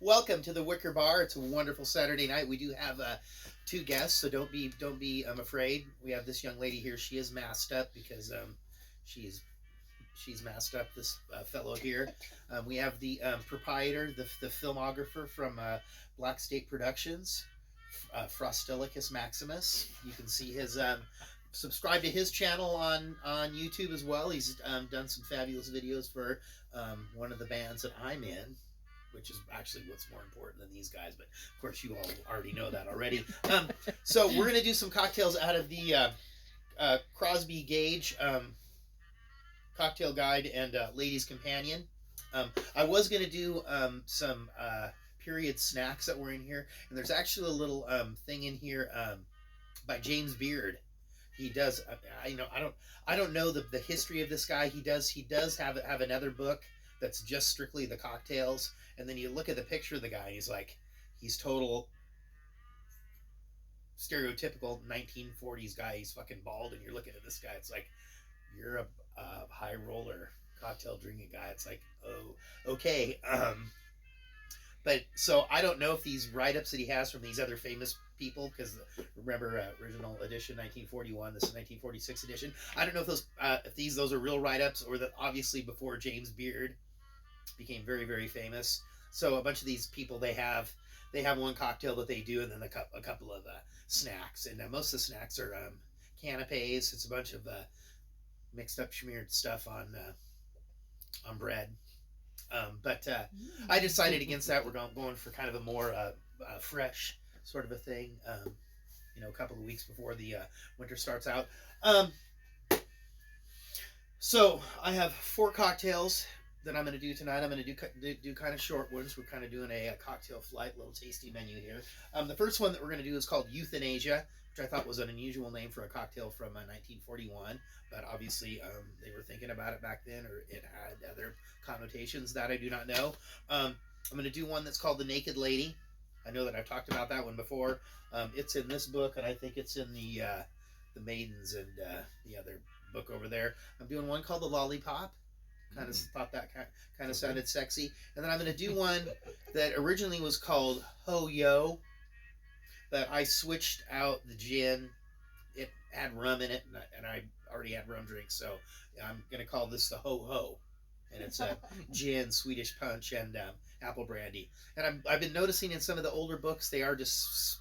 Welcome to the Wicker Bar. It's a wonderful Saturday night. We do have two guests, so don't be afraid. We have this young lady here. She is masked up because she's she's masked up. This fellow here. We have the proprietor, the filmographer from Black State Productions, Frostilicus Maximus. You can see his subscribe to his channel on YouTube as well. He's done some fabulous videos for one of the bands that I'm in, which is actually what's more important than these guys. But of course, you all already know that already. So we're gonna do some cocktails out of the Crosby Gage Cocktail Guide and Ladies Companion. I was gonna do some period snacks that were in here, and there's actually a little thing in here by James Beard. He does. I don't know the history of this guy. He does have another book that's just strictly the cocktails. And then you look at the picture of the guy. He's total stereotypical 1940s guy. He's fucking bald, and you're looking at this guy. It's like you're a high roller cocktail drinking guy. It's like, oh, okay. But so I don't know if these write-ups that he has from these other famous people, because remember original edition 1941, this is 1946 edition. I don't know if those are real write-ups, or that obviously before James Beard became very very famous. So a bunch of these people they have one cocktail that they do, and then a couple of snacks, and most of the snacks are canapes. It's a bunch of mixed up smeared stuff on bread. But I decided against that. We're going for kind of a more fresh sort of a thing. A couple of weeks before the winter starts out. So I have 4 cocktails that I'm going to do tonight. I'm going to do kind of short ones. We're kind of doing a cocktail flight, little tasty menu here. The first one that we're going to do is called Euthanasia, which I thought was an unusual name for a cocktail from 1941. But obviously they were thinking about it back then, or it had other connotations that I do not know. I'm going to do one that's called The Naked Lady. I know that I've talked about that one before. It's in this book, and I think it's in the Maidens and the other book over there. I'm doing one called The Lollipop. Kind of thought that kind of sounded sexy. And then I'm going to do one that originally was called Ho Yo, but I switched out the gin. It had rum in it, and I already had rum drinks, so I'm going to call this the Ho Ho. And it's a gin, Swedish punch, and apple brandy. And I've been noticing in some of the older books, they are just,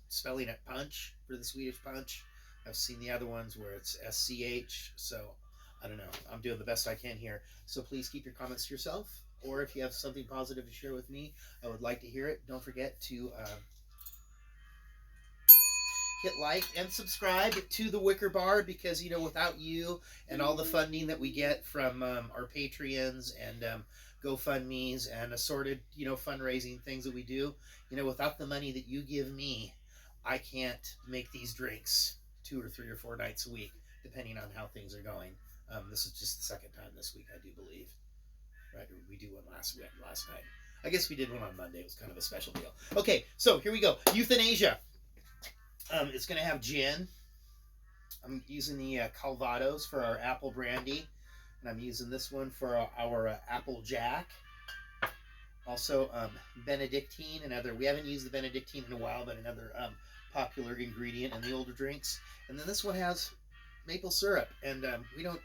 spelling it punch for the Swedish punch. I've seen the other ones where it's SCH, so I don't know. I'm doing the best I can here. So please keep your comments to yourself, or if you have something positive to share with me, I would like to hear it. Don't forget to hit like and subscribe to the Wicker Bar, because without you and all the funding that we get from our Patreons and GoFundMe's and assorted fundraising things that we do, without the money that you give me, I can't make these drinks 2 or 3 or 4 nights a week, depending on how things are going. This is just the second time this week, I do believe. Right? We do one last night. I guess we did one on Monday. It was kind of a special deal. Okay, so here we go. Euthanasia. It's going to have gin. I'm using the Calvados for our apple brandy, and I'm using this one for our apple jack. Also, Benedictine, we haven't used the Benedictine in a while, but another popular ingredient in the older drinks. And then this one has maple syrup, and we don't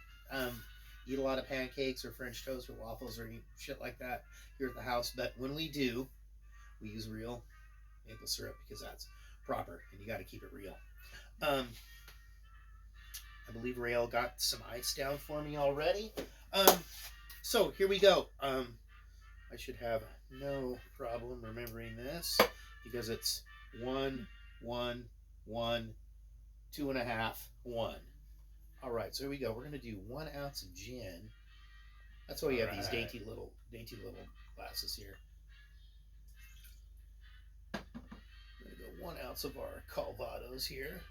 eat a lot of pancakes or French toast or waffles or any shit like that here at the house, but when we do, we use real maple syrup, because that's proper, and you got to keep it real. I believe Rael got some ice down for me already. So here we go. I should have no problem remembering this, because it's 1, 1, 1, 2.5, 1. All right, so here we go. We're gonna do 1 ounce of gin. That's why you have these dainty little glasses here. We're gonna go 1 ounce of our Calvados here.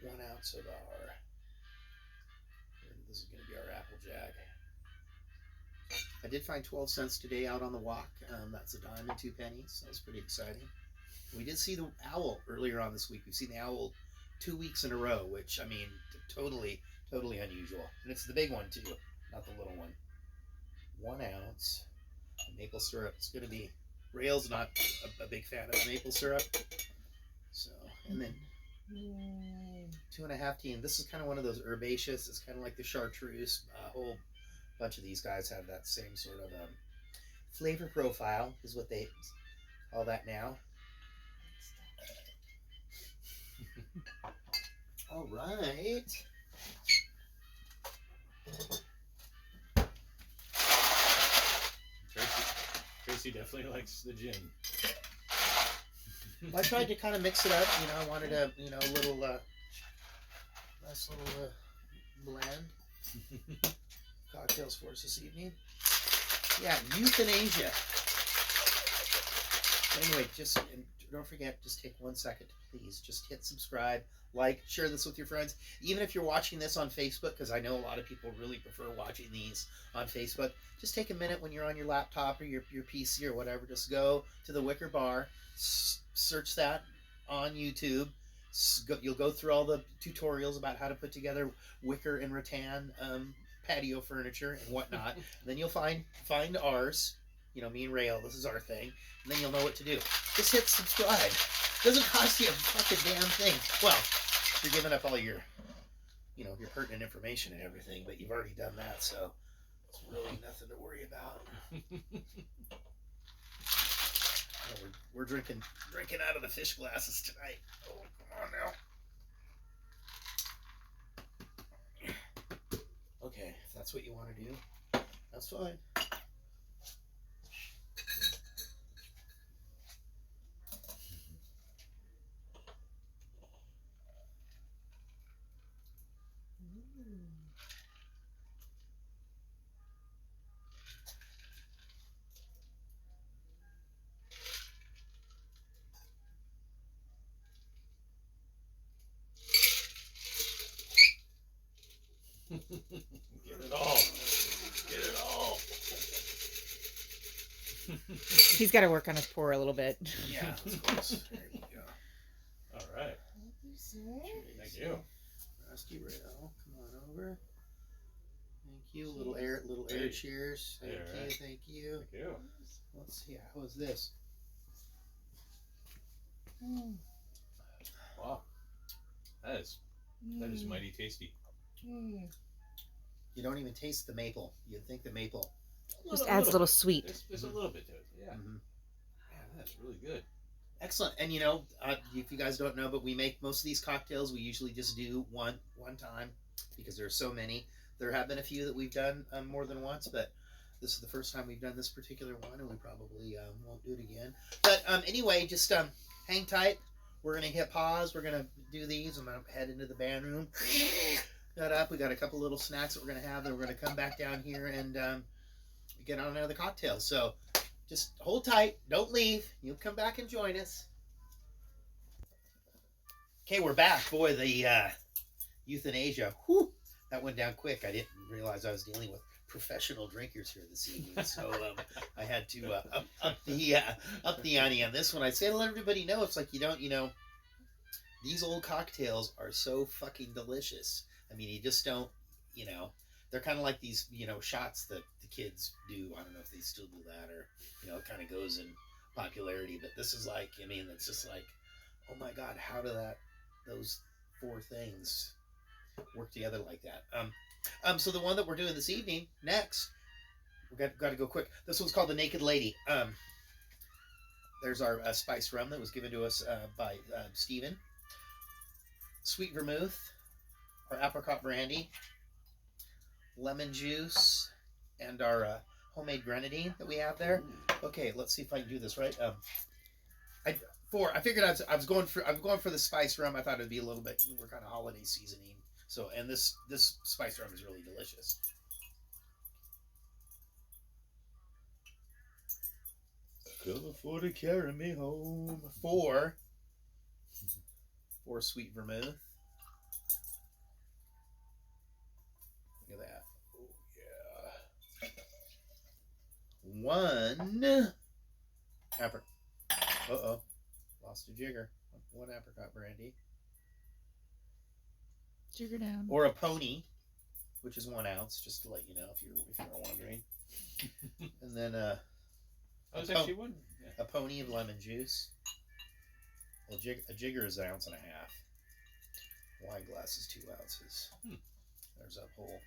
One ounce of this is going to be our Applejack. I did find 12 cents today out on the walk. That's a dime and 2 pennies. That was pretty exciting. We did see the owl earlier on this week. We've seen the owl 2 weeks in a row, which I mean, totally, totally unusual. And it's the big one too, not the little one. 1 ounce of maple syrup. It's going to be. Rail's not a big fan of maple syrup, so and then 2.5 tea. This is kind of one of those herbaceous. It's kind of like the chartreuse. A whole bunch of these guys have that same sort of flavor profile, is what they call that now. All right. Tracy definitely likes the gin. Well, I tried to kind of mix it up. I wanted a a little nice little blend cocktails for us this evening. Yeah, euthanasia. Anyway, just don't forget, just take 1 second, please. Just hit subscribe, like, share this with your friends. Even if you're watching this on Facebook, because I know a lot of people really prefer watching these on Facebook, just take a minute when you're on your laptop or your PC or whatever. Just go to the Wicker Bar, search that on YouTube. You'll go through all the tutorials about how to put together wicker and rattan patio furniture and whatnot. And then you'll find ours. Me and Rael, this is our thing. And then you'll know what to do. Just hit subscribe. Doesn't cost you a fucking damn thing. Well, you're giving up all your, your pertinent information and everything, but you've already done that, so it's really nothing to worry about. We're drinking out of the fish glasses tonight. Oh, come on now. Okay, if that's what you want to do, that's fine. Get it all. Get it all. He's got to work on his pour a little bit. Yeah, of course. There you go. All right. Thank you. Rusty Rail, come on over. Thank you. Little air cheers. Thank you. Thank you. Let's see. How is this? Wow. That is mighty tasty. You don't even taste the maple. You'd think the maple Just adds a little sweet. There's a little bit to it. Yeah. Mm-hmm. Yeah, that's really good. Excellent. And if you guys don't know, but we make most of these cocktails. We usually just do one time because there's so many. There have been a few that we've done more than once, but this is the first time we've done this particular one, and we probably won't do it again. But anyway, just hang tight. We're gonna hit pause. We're gonna do these. I'm gonna head into the band room. Got up. We got a couple little snacks that we're gonna have. Then we're gonna come back down here and get on another cocktail. So just hold tight. Don't leave. You'll come back and join us. Okay, we're back. Boy, the euthanasia. Whew, that went down quick. I didn't realize I was dealing with professional drinkers here this evening, so I had to up the ante on this one. I say to let everybody know, it's like these old cocktails are so fucking delicious. I mean, you just don't, they're kind of like these, shots that the kids do. I don't know if they still do that or, it kind of goes in popularity. But this is like, it's just like, oh my God, how do those four things work together like that? So the one that we're doing this evening, next, we've got to go quick. This one's called the Naked Lady. There's our spiced rum that was given to us by Stephen. Sweet vermouth, our apricot brandy, lemon juice, and our homemade grenadine that we have there. Okay, let's see if I can do this right. I figured I was going for the spice rum. I thought it'd be a little bit, we're kind of holiday seasoning. So, and this spice rum is really delicious. Come for to carry me home. Four sweet vermouth. Look at that. Oh yeah. One apricot. Lost a jigger. One apricot brandy. Jigger down. or a pony, which is 1 ounce, just to let you know if you're wondering. And then Oh, there's actually one. Yeah. a pony of lemon juice. A jigger is 1.5 ounces. Wine glass is 2 ounces. There's a whole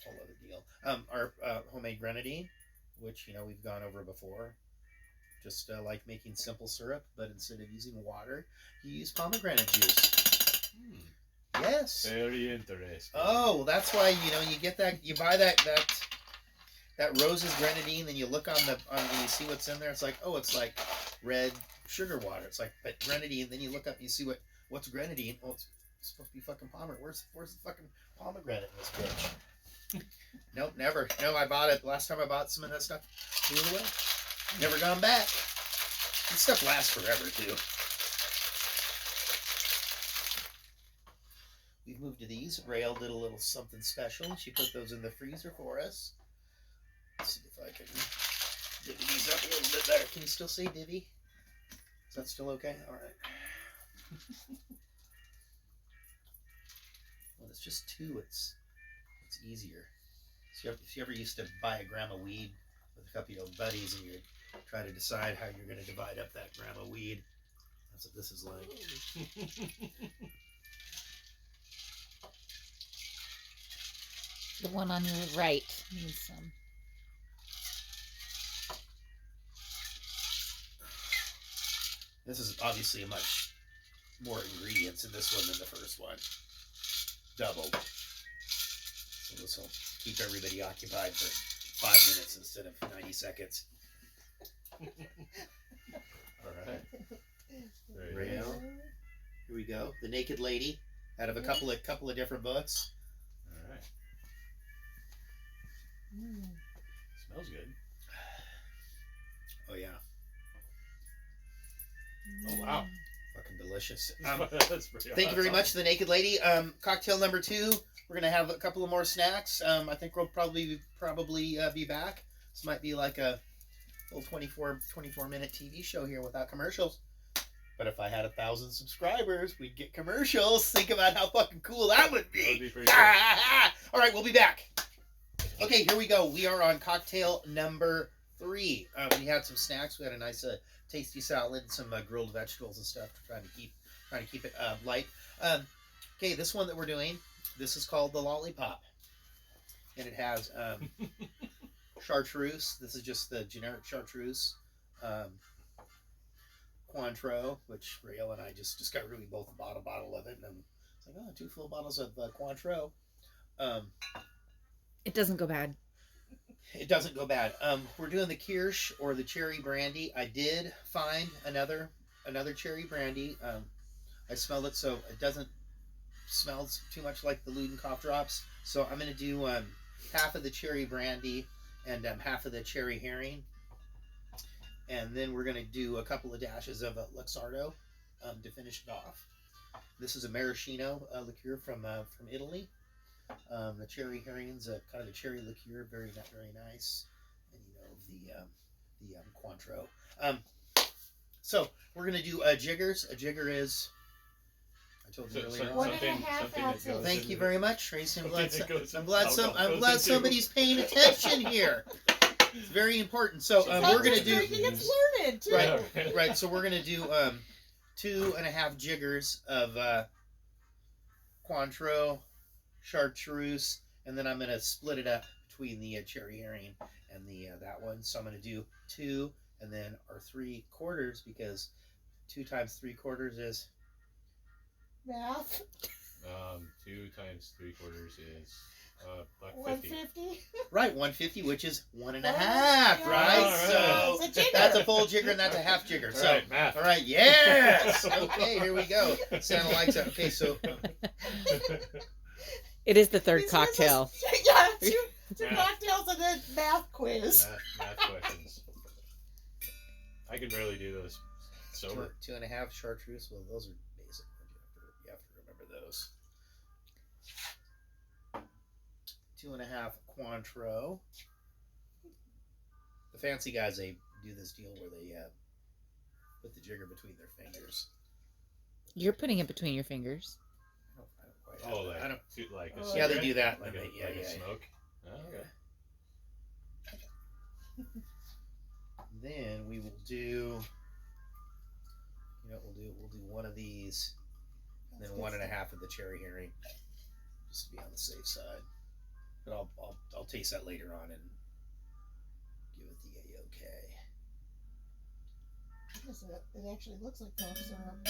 other deal. Our homemade grenadine, which we've gone over before. Just like making simple syrup, but instead of using water, you use pomegranate juice. Yes. Very interesting. Oh, well, that's why you get that. You buy that Rose's grenadine, then you look on you see what's in there. It's like, oh, it's like red sugar water. It's like, but grenadine. Then you look up and you see what's grenadine. Oh, it's supposed to be fucking pomegranate. Where's the fucking pomegranate in this bitch? Nope, never. No, I bought it. Last time I bought some of that stuff, threw it away. Never gone back. This stuff lasts forever too. We've moved to these. Rael did a little something special. She put those in the freezer for us. Let's see if I can divvy these up a little bit better. Can you still say divvy? Is that still okay? All right. When it's just two, it's easier. So if you ever used to buy a gram of weed with a couple of your buddies and you try to decide how you're going to divide up that gram of weed, that's what this is like. The one on your right needs some. This is obviously much more ingredients in this one than the first one. Doubled. So this will keep everybody occupied for 5 minutes instead of 90 seconds. All right. Very nice. Rail. Here we go. The Naked Lady, out of a couple of different books. All right. Smells good. Oh yeah. Oh wow. Fucking delicious. That's pretty Thank you very much, The Naked Lady. Cocktail number 2. We're gonna have a couple of more snacks. I think we'll probably be back. This might be like a little 24 minute TV show here without commercials. But if I had 1,000 subscribers, we'd get commercials. Think about how fucking cool that would be. That'd be pretty cool. All right, we'll be back. Okay, here we go. We are on cocktail number 3. We had some snacks. We had a nice tasty salad and some grilled vegetables and stuff to try to keep it light. Okay, this one that we're doing, this is called the Lollipop, and it has chartreuse. This is just the generic chartreuse. Cointreau, which Rael and I just discovered. We both bought a bottle of it, and it's like, oh, 2 full bottles of Cointreau. It doesn't go bad. It doesn't go bad. We're doing the Kirsch or the cherry brandy. I did find another cherry brandy. I smelled it, so it doesn't smell too much like the Luden cough drops. So I'm going to do half of the cherry brandy and half of the cherry herring. And then we're going to do a couple of dashes of Luxardo to finish it off. This is a maraschino liqueur from Italy. The cherry herring's kind of a cherry liqueur, very nice. And the Cointreau. So we're going to do jiggers. A jigger is, I told you earlier. 1.5 ounces. Thank you very much, Tracy. I'm glad alcohol I'm glad somebody's paying attention here. It's very important. So we're gonna do It's learned too. right. So we're gonna do 2.5 jiggers of Cointreau, chartreuse, and then I'm gonna split it up between the cherry herring and the that one. So I'm gonna do 2 and then our 3/4 because 2 times 3/4 is Math. 2 times 3/4 is like 50. 150. right 150, which is 1.5, Yeah. right? All So It's a jigger. that's a full jigger and that's a half jigger. So Right, math. all right, yes. Okay, here we go. Santa likes it. Okay, so It is the third This is cocktail. Yeah, two Math. cocktails and a math quiz. Math questions. I can barely do those sober. 2.5 chartreuse. Well, those are basic ones. You have to remember those. 2.5 Cointreau. The fancy guys, they do this deal where they put the jigger between their fingers. You're putting it between your fingers. quite have Oh, that. I don't. like a Oh, Yeah, they cigarette? do that. Like a, Yeah, like a yeah, yeah. smoke. Oh, Okay. Then we will do. You know what we'll do? We'll do one of these, and then 1.5 of the cherry herring, just to be on the safe side. But I'll taste that later on and give it the a-okay. It actually looks like cough syrup.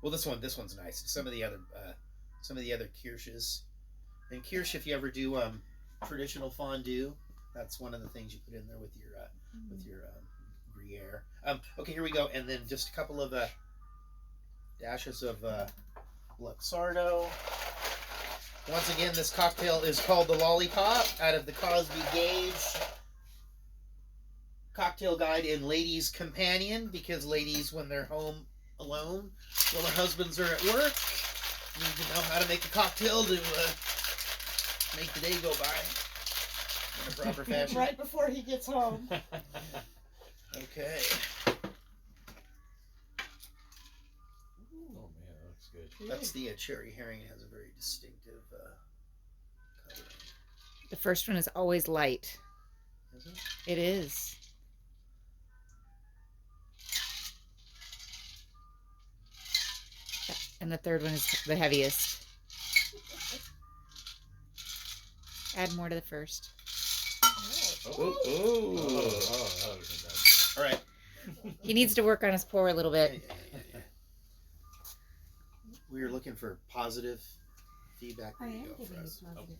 Well, this one's nice. Some of the other Kirsches, and Kirsch, if you ever do traditional fondue, that's one of the things you put in there with your Gruyere. Okay, here we go, and then just a couple of dashes of Luxardo. Once again, this cocktail is called the Lollipop, out of the Cosby Gage cocktail guide in Ladies' Companion, because ladies, when they're home alone, while their husbands are at work, need to know how to make a cocktail to make the day go by in a proper fashion. Right before he gets home. Okay. Oh man, that looks good. That's the cherry herring. It has a very distinctive coloring. The first one is always light. Is it? It is. And the third one is the heaviest. Add more to the first. Oh. That was bad. All right. He needs to work on his pour a little bit. Yeah. We are looking for positive feedback. I There you am go, giving you Fres. positive.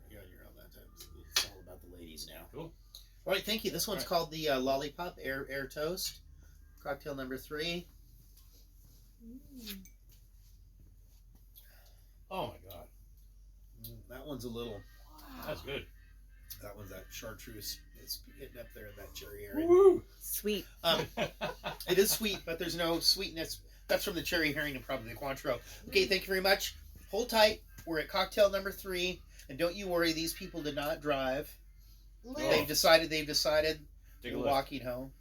You're on that time. It's all about the ladies now. Cool. All right, thank you. This one's called the Lollipop Air Toast. Cocktail number 3. Oh my god, That one's a little. that's good. That one's that chartreuse. It's getting up there in that cherry area. Woo! Sweet. It is sweet, but there's no sweetness. That's from the cherry herring and probably the Cointreau. Okay, thank you very much. Hold tight. We're at cocktail number 3, and don't you worry. These people did not drive. They've decided. Take They're a look. walking home.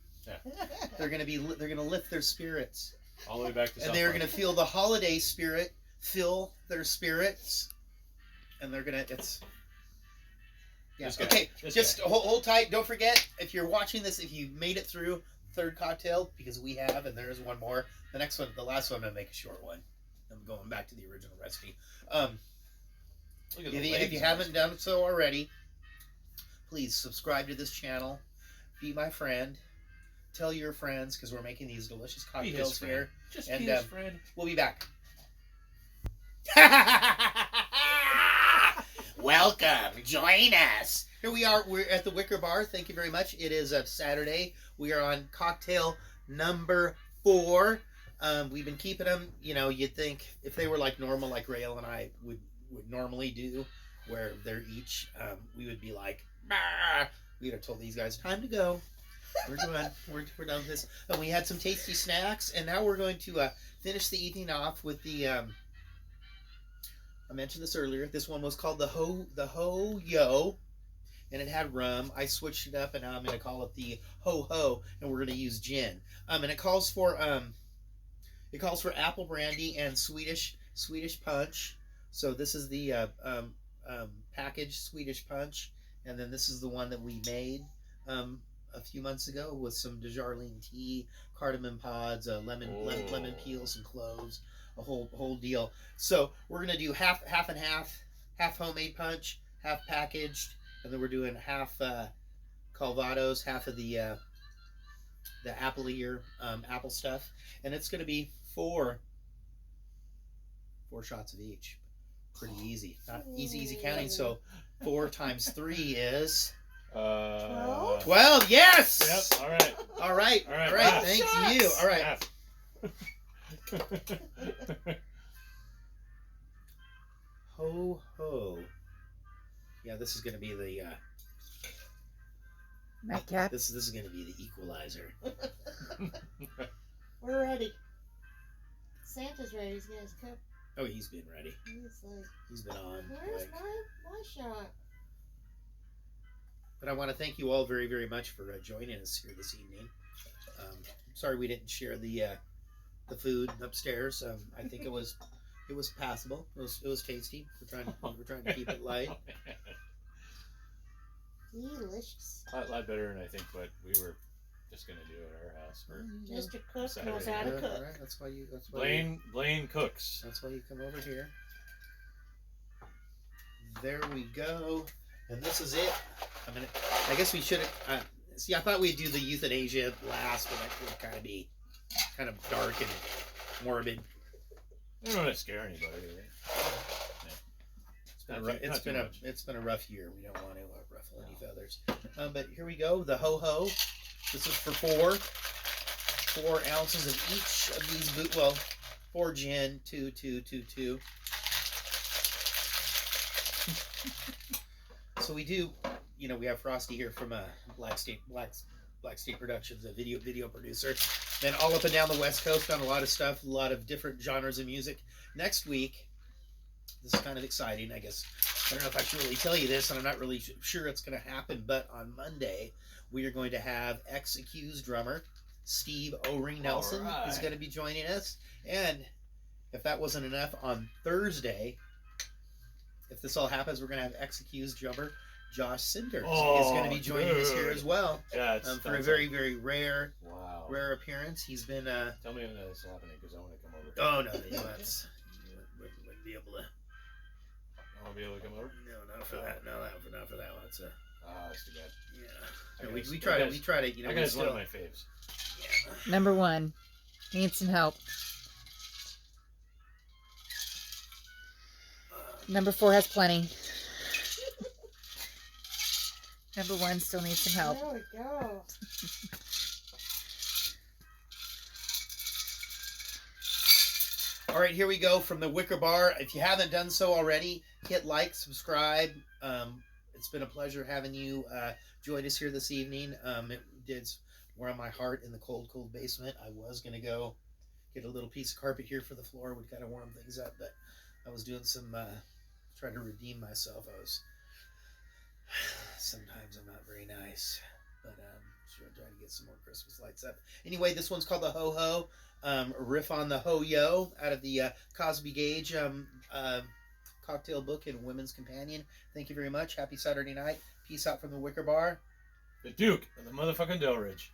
They're gonna lift their spirits, All the way back to. and they're gonna feel the holiday spirit fill their spirits, and they're gonna. It's. Yeah. This guy. Okay. This Just guy. hold tight. Don't forget, if you're watching this, if you made it through third cocktail, because we have, and there is one more. The next one, the last one, I'm gonna make a short one. I'm going back to the original recipe. Look at the If legs you on haven't this. done so already, please subscribe to this channel. Be my friend. Tell your friends, because we're making these delicious Be his cocktails friend. here. Just And, be his friend. We'll be back. Welcome. Join us. Here we are. We're at the Wicker Bar. Thank you very much. It is a Saturday. We are on cocktail number 4. We've been keeping them. You know, you'd think if they were like normal, like Rael and I would normally do, where they're each, we would be like, bah! We'd have told these guys, time to go. We're done. We're done with this. And we had some tasty snacks, and now we're going to finish the evening off with the. I mentioned this earlier. This one was called the Ho Yo, and it had rum. I switched it up, and now I'm going to call it the Ho Ho, and we're going to use gin. And it calls for apple brandy and Swedish punch. So this is the packaged Swedish punch, and then this is the one that we made a few months ago with some Desjardins tea, cardamom pods, lemon peels, and cloves, a whole deal. So we're gonna do half and half homemade punch, half packaged, and then we're doing half Calvados, half of the apple stuff, and it's gonna be 4 shots of each. Pretty easy, not easy counting. So 4 times 3 is 12. Yes. Yep. All right. All right. All right. All right. Wow. Thank Shots. you. All right. Half. Ho ho. Yeah, this is gonna be the Nightcap. this is gonna be the equalizer. We're ready. Santa's ready. He's got his cup. Oh, he's been ready. He's like, He's been on. where's Like, my shot? but I want to thank you all very, very much for joining us here this evening. Sorry we didn't share the food upstairs. I think it was It was passable. It was tasty. We're trying to keep it light. Delicious. A lot better than I think what we were just gonna do at our house. For Mr. Cook Saturday. knows how to All cook. right, that's why you. Blaine cooks. That's why you come over here. There we go. And this is it. I guess we should have. See, I thought we'd do the euthanasia last, but that would kind of be kind of dark and morbid. I don't want to scare anybody. Right? It's been a rough year. We don't want to ruffle any feathers. But here we go. The ho ho. This is for 4 ounces of each of these 4 gin, 2. So we do, we have Frosty here from Black State Productions, a video producer. Then all up and down the West Coast, done a lot of stuff, a lot of different genres of music. Next week, this is kind of exciting, I guess. I don't know if I should really tell you this, and I'm not really sure it's going to happen, but on Monday, we are going to have X-Accused drummer Steve O-Ring Nelson is going to be joining us. And if that wasn't enough, on Thursday, if this all happens, we're going to have X-Accused drummer Josh Cinder is going to be joining us here as well. Yeah, for a very, very rare appearance. He's been... Tell me when that's happening, because I want to come over. Oh, no, you wouldn't be able to... I won't be able to come over? No, not for that. No, not for that one. It's that's too bad. Yeah. We try to, That guy's one of my faves. Yeah. Number 1. Needs some help. Number 4 has plenty. Number 1 still needs some help. There we go. All right, here we go from the Wicker Bar. If you haven't done so already, hit like, subscribe. It's been a pleasure having you join us here this evening. It did warm my heart in the cold, cold basement. I was going to go get a little piece of carpet here for the floor. Would kind of warm things up, but I was doing some, trying to redeem myself. Sometimes I'm not very nice, but sure, I'm trying to get some more Christmas lights up. Anyway, this one's called the Ho Ho. Riff on the Ho Yo out of the Cosby Gage cocktail book and Women's Companion. Thank you very much. Happy Saturday night. Peace out from the Wicker Bar. The Duke of the motherfucking Delridge.